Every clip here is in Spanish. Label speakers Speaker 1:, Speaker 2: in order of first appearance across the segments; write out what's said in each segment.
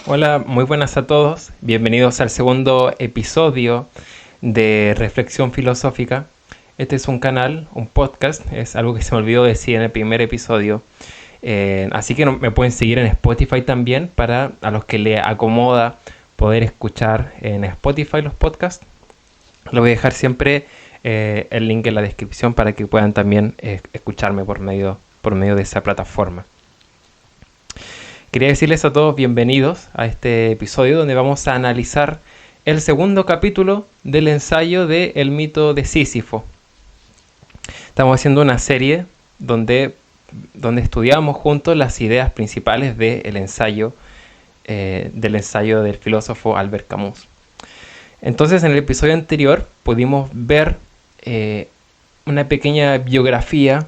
Speaker 1: Hola, muy buenas a todos. Bienvenidos al segundo episodio de Reflexión Filosófica. Este es un canal, un podcast, es algo que se me olvidó decir en el primer episodio. Así que me pueden seguir en Spotify también para a los que le acomoda poder escuchar en Spotify los podcasts. Lo voy a dejar siempre el link en la descripción para que puedan también escucharme por medio de esa plataforma. Quería decirles a todos bienvenidos a este episodio donde vamos a analizar el segundo capítulo del ensayo de El mito de Sísifo. Estamos haciendo una serie donde estudiamos juntos las ideas principales del ensayo del filósofo Albert Camus. Entonces, en el episodio anterior pudimos ver una pequeña biografía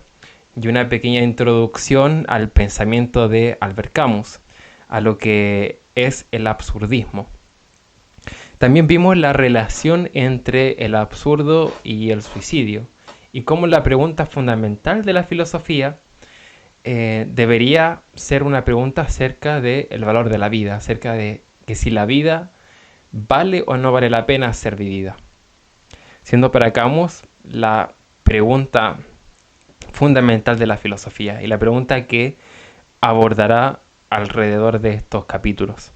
Speaker 1: y una pequeña introducción al pensamiento de Albert Camus, a lo que es el absurdismo. También vimos la relación entre el absurdo y el suicidio, y cómo la pregunta fundamental de la filosofía debería ser una pregunta acerca del valor de la vida, acerca de que si la vida vale o no vale la pena ser vivida. Siendo para Camus la pregunta fundamental de la filosofía y la pregunta que abordará alrededor de estos capítulos.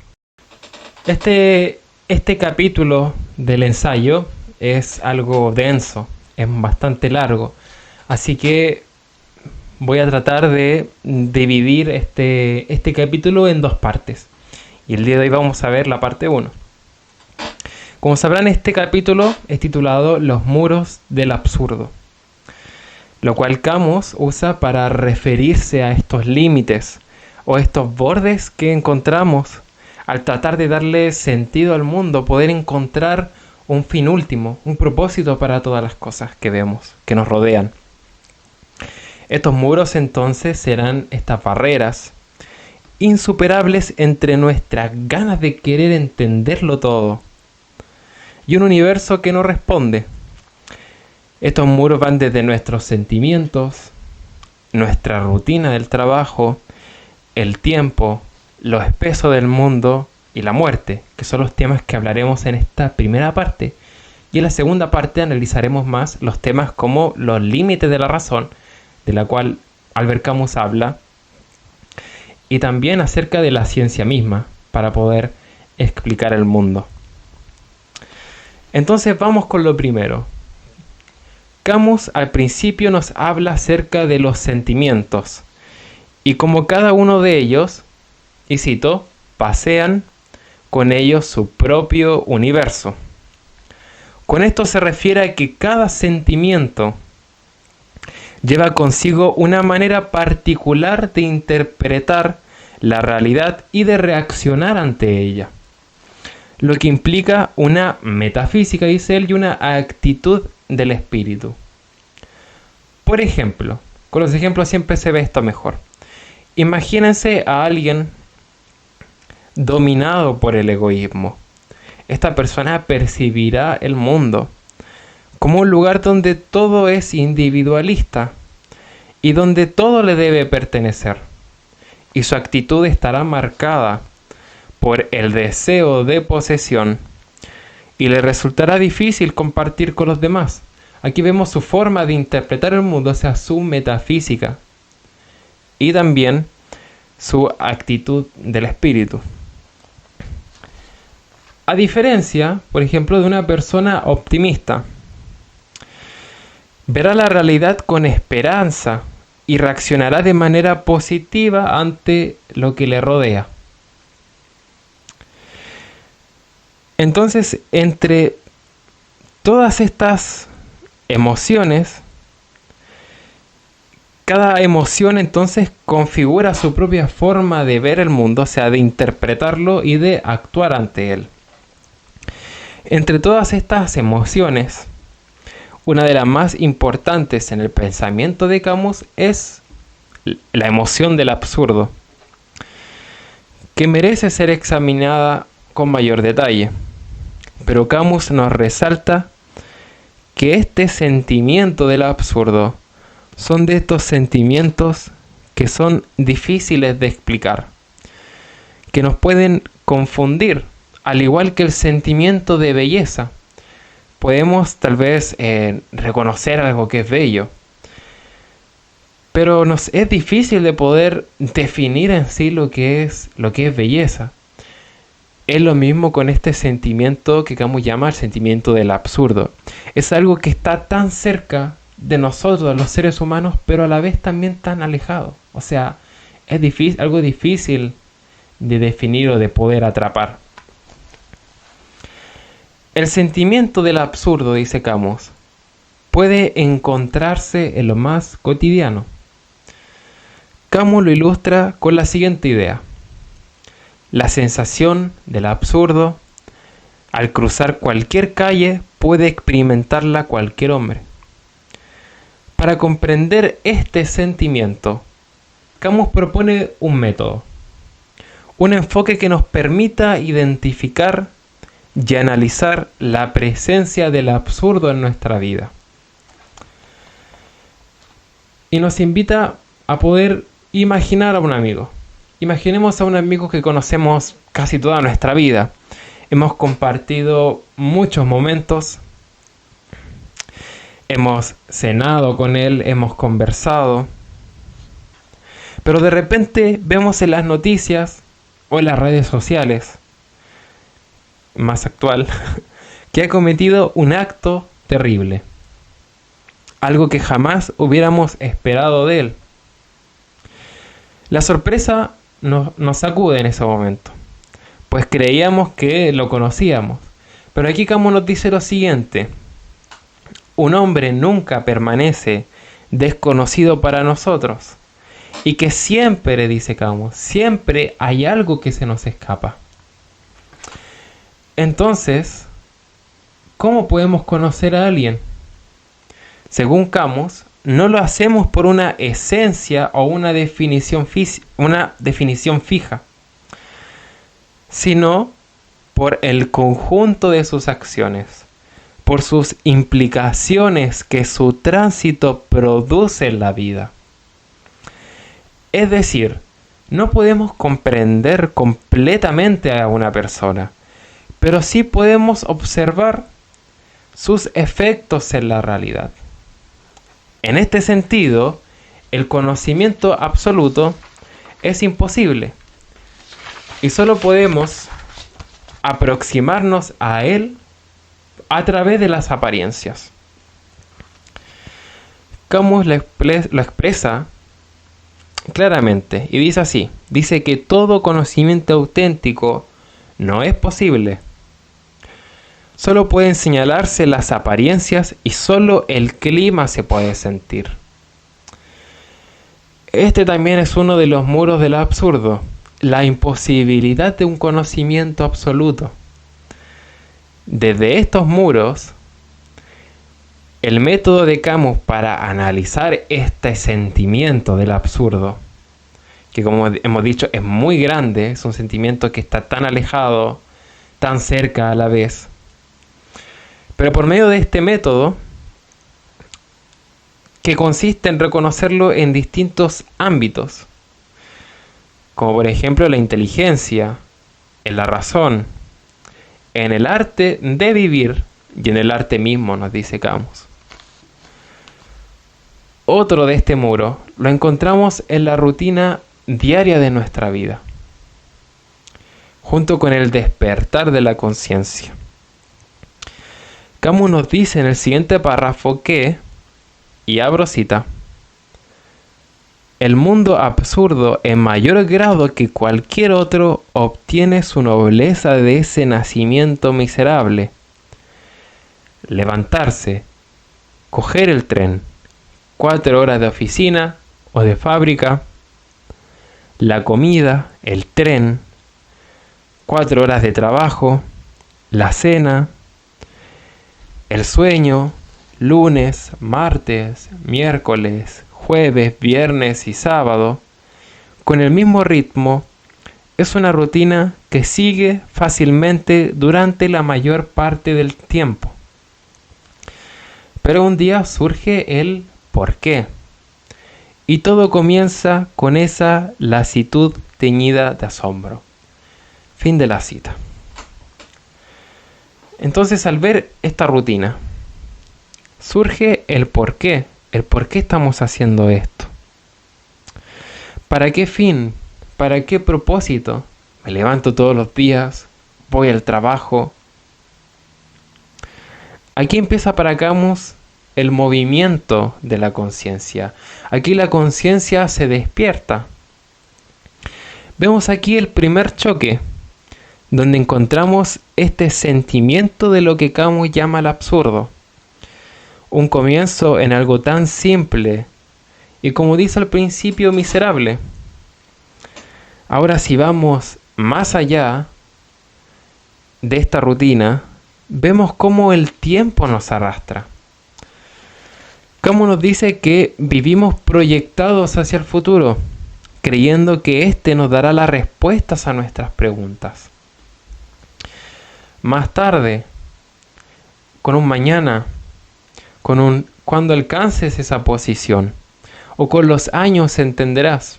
Speaker 1: Este capítulo del ensayo es algo denso, es bastante largo, así que voy a tratar de dividir este capítulo en dos partes. Y el día de hoy vamos a ver la parte 1. Como sabrán, este capítulo es titulado Los muros del absurdo, lo cual Camus usa para referirse a estos límites o estos bordes que encontramos al tratar de darle sentido al mundo, poder encontrar un fin último, un propósito para todas las cosas que vemos, que nos rodean. Estos muros entonces serán estas barreras insuperables entre nuestras ganas de querer entenderlo todo y un universo que no responde. Estos muros van desde nuestros sentimientos, nuestra rutina del trabajo, el tiempo, lo espeso del mundo y la muerte, que son los temas que hablaremos en esta primera parte. Y en la segunda parte analizaremos más los temas como los límites de la razón, de la cual Albert Camus habla, y también acerca de la ciencia misma, para poder explicar el mundo. Entonces vamos con lo primero. Camus al principio nos habla acerca de los sentimientos y cómo cada uno de ellos, y cito, pasean con ellos su propio universo. Con esto se refiere a que cada sentimiento lleva consigo una manera particular de interpretar la realidad y de reaccionar ante ella, lo que implica una metafísica, dice él, y una actitud del espíritu. Por ejemplo, con los ejemplos siempre se ve esto mejor. Imagínense a alguien dominado por el egoísmo. Esta persona percibirá el mundo como un lugar donde todo es individualista y donde todo le debe pertenecer. Y su actitud estará marcada por el deseo de posesión y le resultará difícil compartir con los demás. Aquí vemos su forma de interpretar el mundo, o sea, su metafísica, y también su actitud del espíritu. A diferencia, por ejemplo, de una persona optimista, verá la realidad con esperanza y reaccionará de manera positiva ante lo que le rodea. Entonces, entre todas estas emociones, cada emoción entonces configura su propia forma de ver el mundo, o sea, de interpretarlo y de actuar ante él. Entre todas estas emociones, una de las más importantes en el pensamiento de Camus es la emoción del absurdo, que merece ser examinada con mayor detalle. Pero Camus nos resalta que este sentimiento del absurdo son de estos sentimientos que son difíciles de explicar, que nos pueden confundir, al igual que el sentimiento de belleza. Podemos tal vez reconocer algo que es bello, pero nos es difícil de poder definir en sí lo que es belleza. Es lo mismo con este sentimiento que Camus llama el sentimiento del absurdo. Es algo que está tan cerca de nosotros, los seres humanos, pero a la vez también tan alejado. O sea, es difícil, algo difícil de definir o de poder atrapar. El sentimiento del absurdo, dice Camus, puede encontrarse en lo más cotidiano. Camus lo ilustra con la siguiente idea. La sensación del absurdo, al cruzar cualquier calle, puede experimentarla cualquier hombre. Para comprender este sentimiento, Camus propone un método, un enfoque que nos permita identificar y analizar la presencia del absurdo en nuestra vida. Y nos invita a poder imaginar a un amigo. Imaginemos a un amigo que conocemos casi toda nuestra vida. Hemos compartido muchos momentos. Hemos cenado con él, hemos conversado. Pero de repente vemos en las noticias o en las redes sociales, más actual, que ha cometido un acto terrible. Algo que jamás hubiéramos esperado de él. La sorpresa nos sacude en ese momento, pues creíamos que lo conocíamos. Pero aquí Camus nos dice lo siguiente: un hombre nunca permanece desconocido para nosotros, y que siempre, dice Camus, siempre hay algo que se nos escapa. Entonces, ¿cómo podemos conocer a alguien? Según Camus, no lo hacemos por una esencia o una definición fija, sino por el conjunto de sus acciones, por sus implicaciones que su tránsito produce en la vida. Es decir, no podemos comprender completamente a una persona, pero sí podemos observar sus efectos en la realidad. En este sentido, el conocimiento absoluto es imposible y solo podemos aproximarnos a él a través de las apariencias. Camus lo expresa claramente y dice así: dice que todo conocimiento auténtico no es posible. Solo pueden señalarse las apariencias y solo el clima se puede sentir. Este también es uno de los muros del absurdo, la imposibilidad de un conocimiento absoluto. Desde estos muros, el método de Camus para analizar este sentimiento del absurdo, que como hemos dicho es muy grande, es un sentimiento que está tan alejado, tan cerca a la vez, pero por medio de este método, que consiste en reconocerlo en distintos ámbitos, como por ejemplo la inteligencia, en la razón, en el arte de vivir y en el arte mismo, nos dice Camus. Otro de este muro lo encontramos en la rutina diaria de nuestra vida, junto con el despertar de la conciencia. Camus nos dice en el siguiente párrafo que, y abro cita, el mundo absurdo en mayor grado que cualquier otro obtiene su nobleza de ese nacimiento miserable. Levantarse, coger el tren, 4 horas de oficina o de fábrica, la comida, el tren, 4 horas de trabajo, la cena, el sueño, lunes, martes, miércoles, jueves, viernes y sábado, con el mismo ritmo, es una rutina que sigue fácilmente durante la mayor parte del tiempo. Pero un día surge el ¿por qué? Y todo comienza con esa lasitud teñida de asombro. Fin de la cita. Entonces, al ver esta rutina, surge el por qué estamos haciendo esto. ¿Para qué fin? ¿Para qué propósito? Me levanto todos los días, voy al trabajo. Aquí empieza para Camus el movimiento de la conciencia. Aquí la conciencia se despierta. Vemos aquí el primer choque, donde encontramos este sentimiento de lo que Camus llama el absurdo. Un comienzo en algo tan simple y, como dice al principio, miserable. Ahora, si vamos más allá de esta rutina, vemos cómo el tiempo nos arrastra. Camus nos dice que vivimos proyectados hacia el futuro, creyendo que éste nos dará las respuestas a nuestras preguntas. Más tarde, con un mañana, cuando alcances esa posición, o con los años entenderás.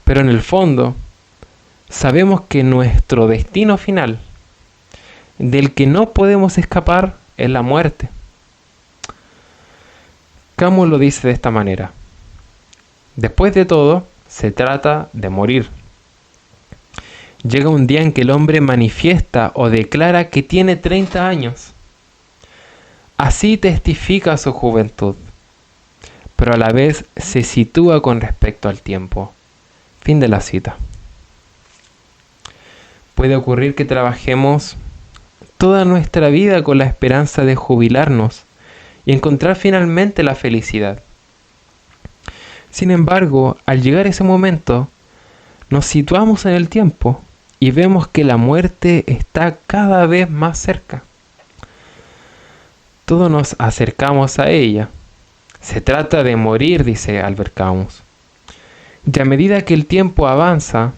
Speaker 1: Pero en el fondo, sabemos que nuestro destino final, del que no podemos escapar, es la muerte. Camus lo dice de esta manera: después de todo, se trata de morir. Llega un día en que el hombre manifiesta o declara que tiene 30 años. Así testifica su juventud, pero a la vez se sitúa con respecto al tiempo. Fin de la cita. Puede ocurrir que trabajemos toda nuestra vida con la esperanza de jubilarnos y encontrar finalmente la felicidad. Sin embargo, al llegar ese momento, nos situamos en el tiempo y vemos que la muerte está cada vez más cerca. Todos nos acercamos a ella. Se trata de morir, dice Albert Camus. Y a medida que el tiempo avanza,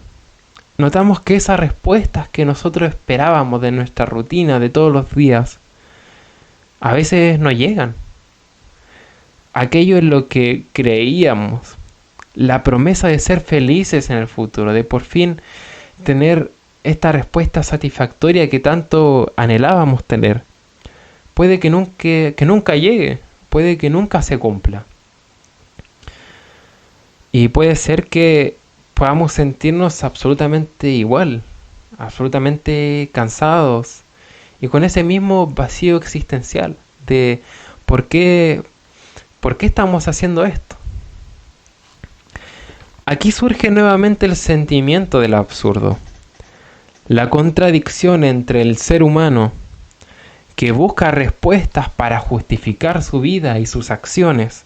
Speaker 1: notamos que esas respuestas que nosotros esperábamos de nuestra rutina de todos los días, a veces no llegan. Aquello en lo que creíamos, la promesa de ser felices en el futuro, de por fin tener esta respuesta satisfactoria que tanto anhelábamos tener, puede que nunca llegue, puede que nunca se cumpla. Y puede ser que podamos sentirnos absolutamente igual, absolutamente cansados y con ese mismo vacío existencial de ¿por qué estamos haciendo esto? Aquí surge nuevamente el sentimiento del absurdo, la contradicción entre el ser humano que busca respuestas para justificar su vida y sus acciones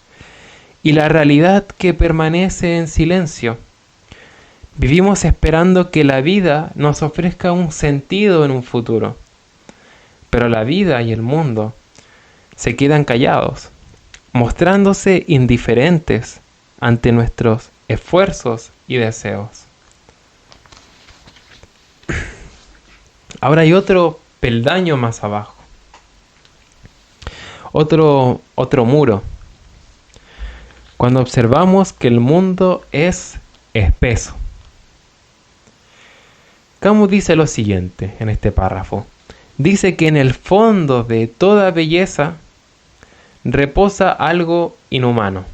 Speaker 1: y la realidad que permanece en silencio. Vivimos esperando que la vida nos ofrezca un sentido en un futuro, pero la vida y el mundo se quedan callados, mostrándose indiferentes ante nuestros esfuerzos y deseos. Ahora hay otro peldaño más abajo, otro muro. Cuando observamos que el mundo es espeso. Camus dice lo siguiente en este párrafo. Dice que en el fondo de toda belleza reposa algo inhumano.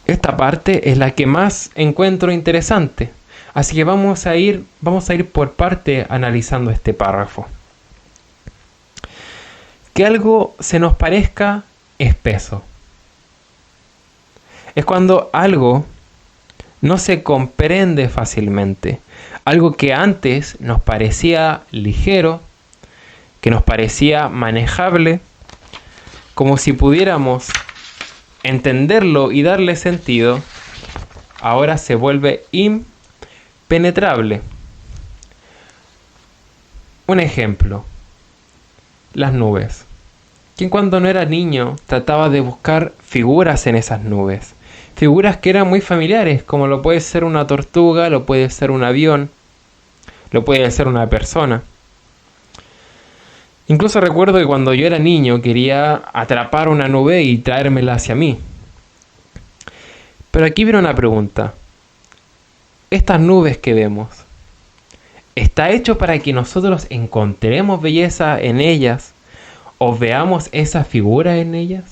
Speaker 1: Esta parte es la que más encuentro interesante, así que vamos a ir por parte analizando este párrafo. Que algo se nos parezca espeso. Es cuando algo no se comprende fácilmente. Algo que antes nos parecía ligero, que nos parecía manejable, como si pudiéramos entenderlo y darle sentido, ahora se vuelve impenetrable. Un ejemplo, las nubes. Quien cuando no era niño trataba de buscar figuras en esas nubes. Figuras que eran muy familiares, como lo puede ser una tortuga, lo puede ser un avión, lo puede ser una persona. Incluso recuerdo que cuando yo era niño quería atrapar una nube y traérmela hacia mí. Pero aquí viene una pregunta. Estas nubes que vemos, está hecho para que nosotros encontremos belleza en ellas o veamos esa figura en ellas,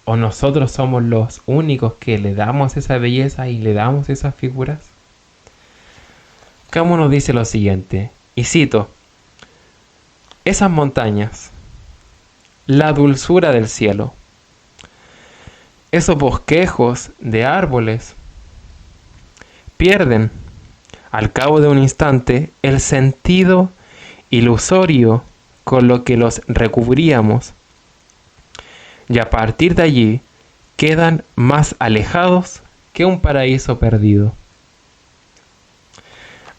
Speaker 1: o nosotros somos los únicos que le damos esa belleza y le damos esas figuras. Camus nos dice lo siguiente, y cito: esas montañas, la dulzura del cielo, esos bosquejos de árboles, pierden, al cabo de un instante, el sentido ilusorio con lo que los recubríamos, y a partir de allí quedan más alejados que un paraíso perdido.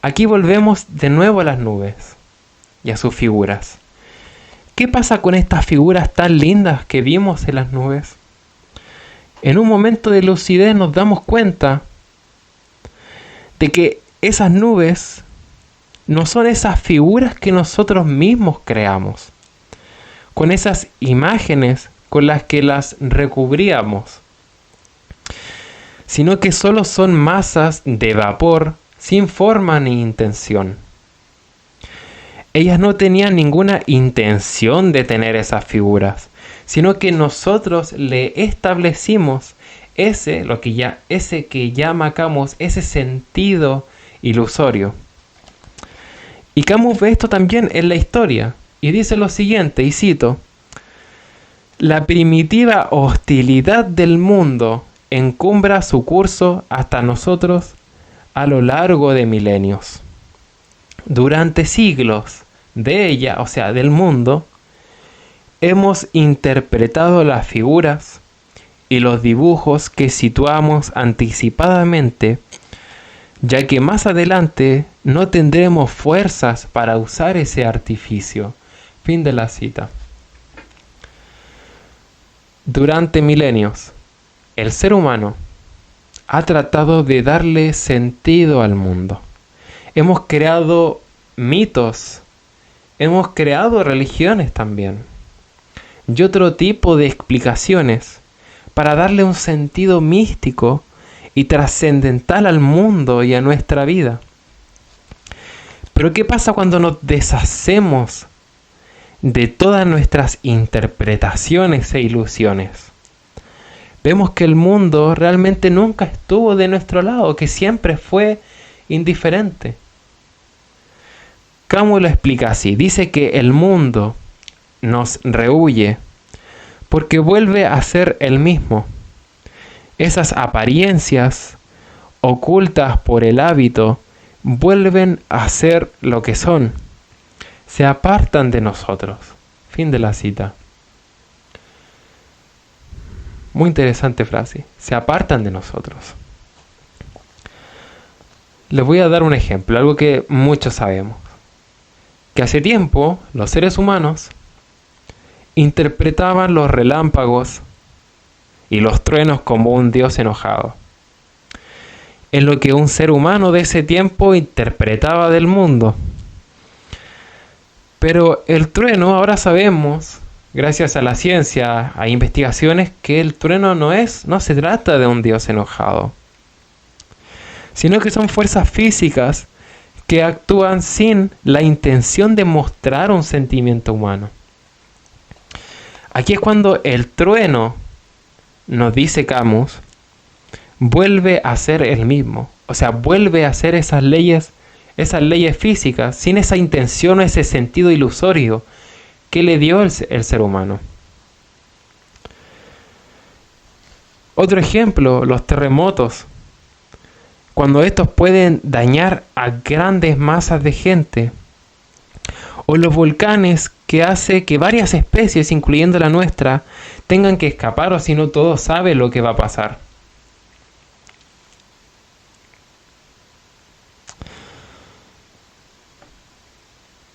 Speaker 1: Aquí volvemos de nuevo a las nubes y a sus figuras. ¿Qué pasa con estas figuras tan lindas que vimos en las nubes? En un momento de lucidez nos damos cuenta de que esas nubes no son esas figuras que nosotros mismos creamos, con esas imágenes con las que las recubríamos, sino que solo son masas de vapor sin forma ni intención. Ellas no tenían ninguna intención de tener esas figuras, sino que nosotros le establecimos ese que llama Camus, ese sentido ilusorio. Y Camus ve esto también en la historia, y dice lo siguiente, y cito: la primitiva hostilidad del mundo encumbra su curso hasta nosotros a lo largo de milenios. Durante siglos de ella, o sea, del mundo, hemos interpretado las figuras y los dibujos que situamos anticipadamente, ya que más adelante no tendremos fuerzas para usar ese artificio. Fin de la cita. Durante milenios, el ser humano ha tratado de darle sentido al mundo. Hemos creado mitos, hemos creado religiones también, y otro tipo de explicaciones para darle un sentido místico y trascendental al mundo y a nuestra vida. Pero ¿qué pasa cuando nos deshacemos de todas nuestras interpretaciones e ilusiones? Vemos que el mundo realmente nunca estuvo de nuestro lado, que siempre fue indiferente. Camus lo explica así, dice que el mundo nos rehúye porque vuelve a ser el mismo. Esas apariencias ocultas por el hábito vuelven a ser lo que son. Se apartan de nosotros. Fin de la cita. Muy interesante frase. Se apartan de nosotros. Les voy a dar un ejemplo, algo que muchos sabemos. Que hace tiempo los seres humanos interpretaban los relámpagos y los truenos como un dios enojado. Es lo que un ser humano de ese tiempo interpretaba del mundo. Pero el trueno, ahora sabemos, gracias a la ciencia, a investigaciones, que el trueno no se trata de un dios enojado, sino que son fuerzas físicas que actúan sin la intención de mostrar un sentimiento humano. Aquí es cuando el trueno, nos dice Camus, vuelve a ser el mismo. O sea, vuelve a ser esas leyes físicas, sin esa intención o ese sentido ilusorio que le dio el ser humano. Otro ejemplo, los terremotos. Cuando estos pueden dañar a grandes masas de gente. O los volcanes, que hace que varias especies, incluyendo la nuestra, tengan que escapar, o si no todos saben lo que va a pasar.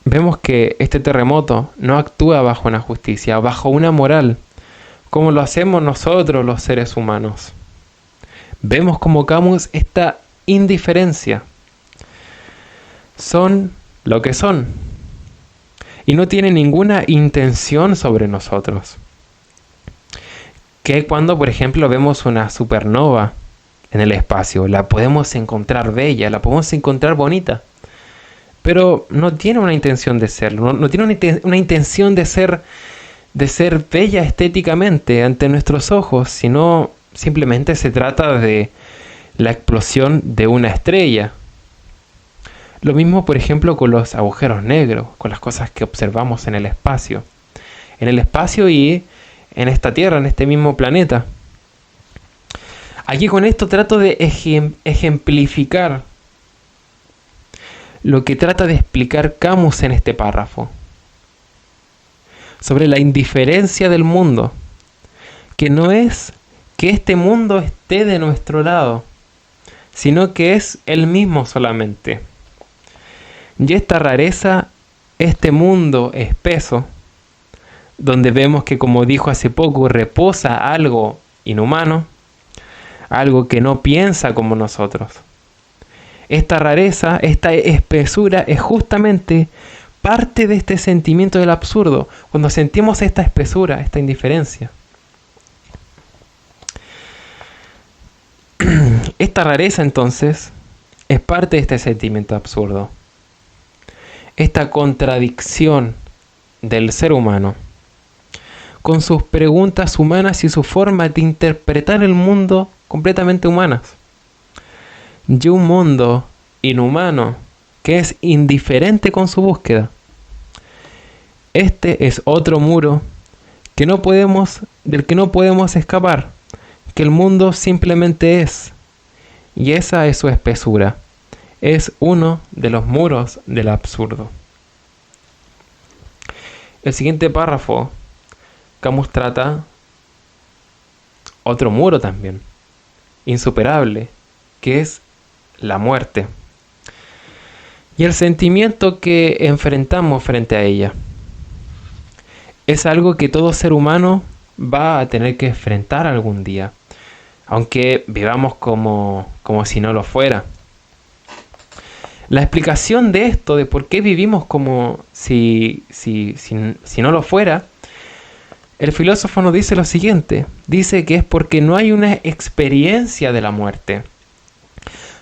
Speaker 1: Vemos que este terremoto no actúa bajo una justicia, bajo una moral, como lo hacemos nosotros los seres humanos. Vemos como Camus esta indiferencia. Son lo que son. Y no tiene ninguna intención sobre nosotros. Que cuando, por ejemplo, vemos una supernova en el espacio, la podemos encontrar bella, la podemos encontrar bonita. pero no tiene una intención de serlo, no tiene una intención de ser bella estéticamente ante nuestros ojos, sino simplemente se trata de la explosión de una estrella. Lo mismo, por ejemplo, con los agujeros negros, con las cosas que observamos en el espacio. En el espacio y en esta Tierra, en este mismo planeta. Aquí con esto trato de ejemplificar lo que trata de explicar Camus en este párrafo. Sobre la indiferencia del mundo. Que no es que este mundo esté de nuestro lado, sino que es él mismo solamente. Y esta rareza, este mundo espeso, donde vemos que, como dijo hace poco, reposa algo inhumano, algo que no piensa como nosotros. Esta rareza, esta espesura es justamente parte de este sentimiento del absurdo, cuando sentimos esta espesura, esta indiferencia. Esta rareza, entonces, es parte de este sentimiento absurdo. Esta contradicción del ser humano, con sus preguntas humanas y su forma de interpretar el mundo completamente humanas. Y un mundo inhumano que es indiferente con su búsqueda. Este es otro muro del que no podemos escapar, que el mundo simplemente es, y esa es su espesura. Es uno de los muros del absurdo. El siguiente párrafo, Camus trata otro muro también, insuperable, que es la muerte. Y el sentimiento que enfrentamos frente a ella. Es algo que todo ser humano va a tener que enfrentar algún día, aunque vivamos como si no lo fuera. La explicación de esto, de por qué vivimos como si no lo fuera, el filósofo nos dice lo siguiente. Dice que es porque no hay una experiencia de la muerte.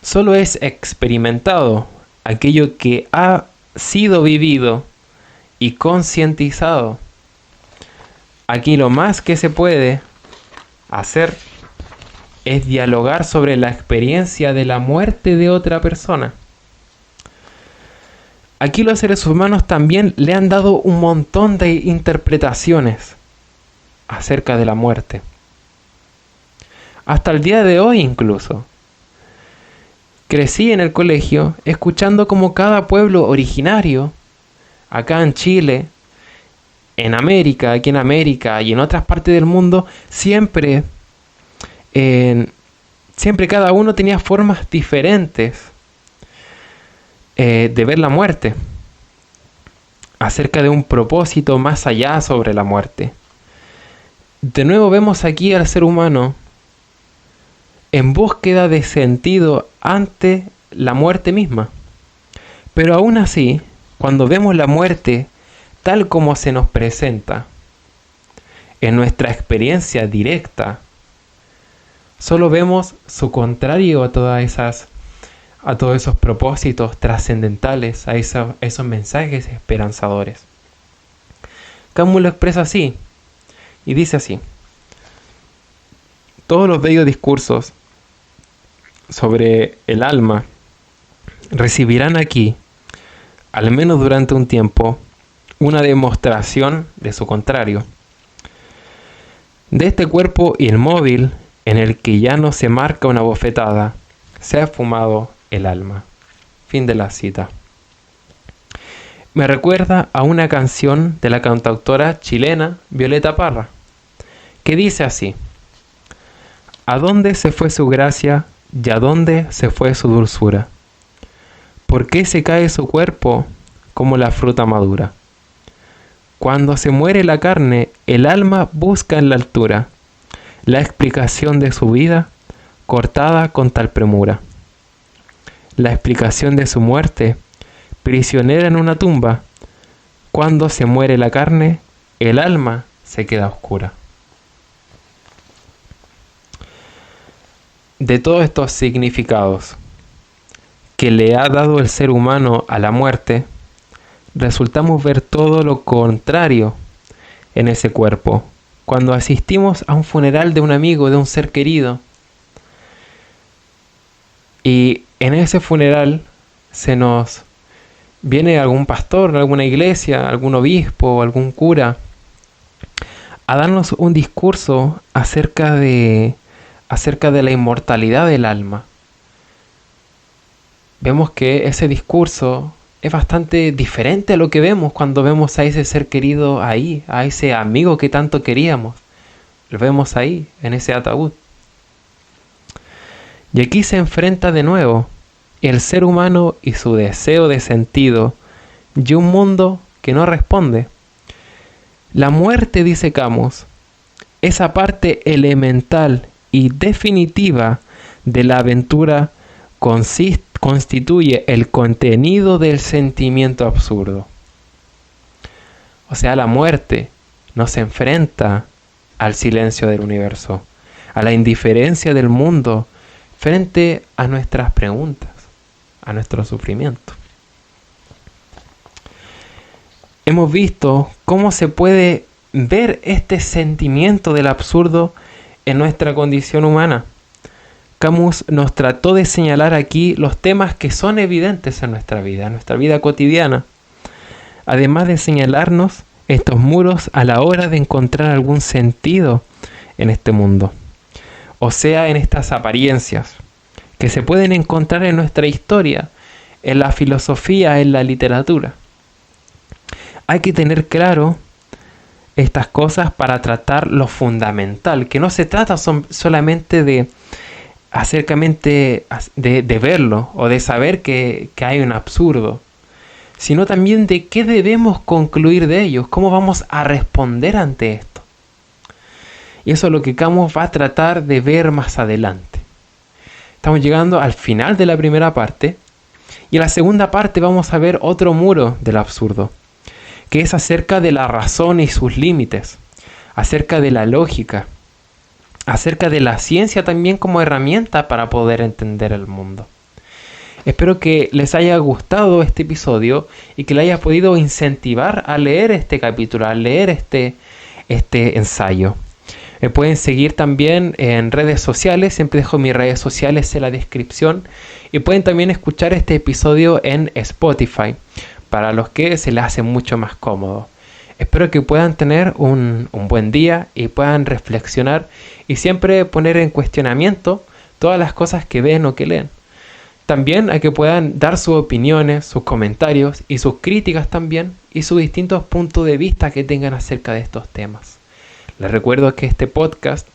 Speaker 1: Solo es experimentado aquello que ha sido vivido y concientizado. Aquí lo más que se puede hacer es dialogar sobre la experiencia de la muerte de otra persona. Aquí los seres humanos también le han dado un montón de interpretaciones acerca de la muerte. Hasta el día de hoy incluso. Crecí en el colegio escuchando cómo cada pueblo originario, acá en Chile, en América, aquí en América y en otras partes del mundo, siempre cada uno tenía formas diferentes de ver la muerte, acerca de un propósito más allá sobre la muerte. De nuevo vemos aquí al ser humano en búsqueda de sentido ante la muerte misma. Pero aún así, cuando vemos la muerte tal como se nos presenta, en nuestra experiencia directa, solo vemos su contrario a todos esos propósitos trascendentales, a esos mensajes esperanzadores. Camus lo expresa así, y dice así: todos los bellos discursos sobre el alma recibirán aquí, al menos durante un tiempo, una demostración de su contrario, de este cuerpo inmóvil en el que ya no se marca una bofetada, se ha esfumado el alma. Fin de la cita. Me recuerda a una canción de la cantautora chilena Violeta Parra, que dice así: ¿a dónde se fue su gracia y a dónde se fue su dulzura? ¿Por qué se cae su cuerpo como la fruta madura? Cuando se muere la carne, el alma busca en la altura la explicación de su vida cortada con tal premura. La explicación de su muerte, prisionera en una tumba. Cuando se muere la carne, el alma se queda oscura. De todos estos significados, que le ha dado el ser humano a la muerte, resultamos ver todo lo contrario en ese cuerpo. Cuando asistimos a un funeral de un amigo, de un ser querido, y en ese funeral se nos viene algún pastor, alguna iglesia, algún obispo, algún cura, a darnos un discurso acerca de la inmortalidad del alma. Vemos que ese discurso es bastante diferente a lo que vemos cuando vemos a ese ser querido ahí, a ese amigo que tanto queríamos. Lo vemos ahí, en ese ataúd. Y aquí se enfrenta de nuevo el ser humano y su deseo de sentido y un mundo que no responde. La muerte, dice Camus, esa parte elemental y definitiva de la aventura constituye el contenido del sentimiento absurdo. O sea, la muerte nos enfrenta al silencio del universo, a la indiferencia del mundo frente a nuestras preguntas, a nuestro sufrimiento. Hemos visto cómo se puede ver este sentimiento del absurdo en nuestra condición humana. Camus nos trató de señalar aquí los temas que son evidentes en nuestra vida cotidiana, además de señalarnos estos muros a la hora de encontrar algún sentido en este mundo, o sea, en estas apariencias que se pueden encontrar en nuestra historia, en la filosofía, en la literatura. Hay que tener claro estas cosas para tratar lo fundamental, que no se trata solamente de verlo o de saber que hay un absurdo, sino también de qué debemos concluir de ellos, cómo vamos a responder ante esto. Y eso es lo que Camus va a tratar de ver más adelante. Estamos llegando al final de la primera parte y en la segunda parte vamos a ver otro muro del absurdo, que es acerca de la razón y sus límites, acerca de la lógica, acerca de la ciencia también como herramienta para poder entender el mundo. Espero que les haya gustado este episodio y que le haya podido incentivar a leer este capítulo, a leer este ensayo. Me pueden seguir también en redes sociales, siempre dejo mis redes sociales en la descripción, y pueden también escuchar este episodio en Spotify, para los que se les hace mucho más cómodo. Espero que puedan tener un buen día y puedan reflexionar y siempre poner en cuestionamiento todas las cosas que ven o que leen. También a que puedan dar sus opiniones, sus comentarios y sus críticas también y sus distintos puntos de vista que tengan acerca de estos temas. Les recuerdo que este podcast,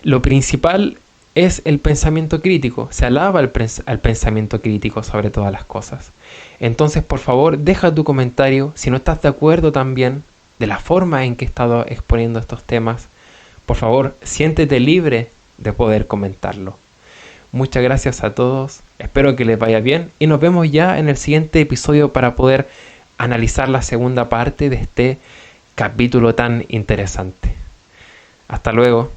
Speaker 1: lo principal es el pensamiento crítico, se alaba al pensamiento crítico sobre todas las cosas. Entonces, por favor, deja tu comentario. Si no estás de acuerdo también de la forma en que he estado exponiendo estos temas, por favor, siéntete libre de poder comentarlo. Muchas gracias a todos, espero que les vaya bien y nos vemos ya en el siguiente episodio para poder analizar la segunda parte de este capítulo tan interesante. Hasta luego.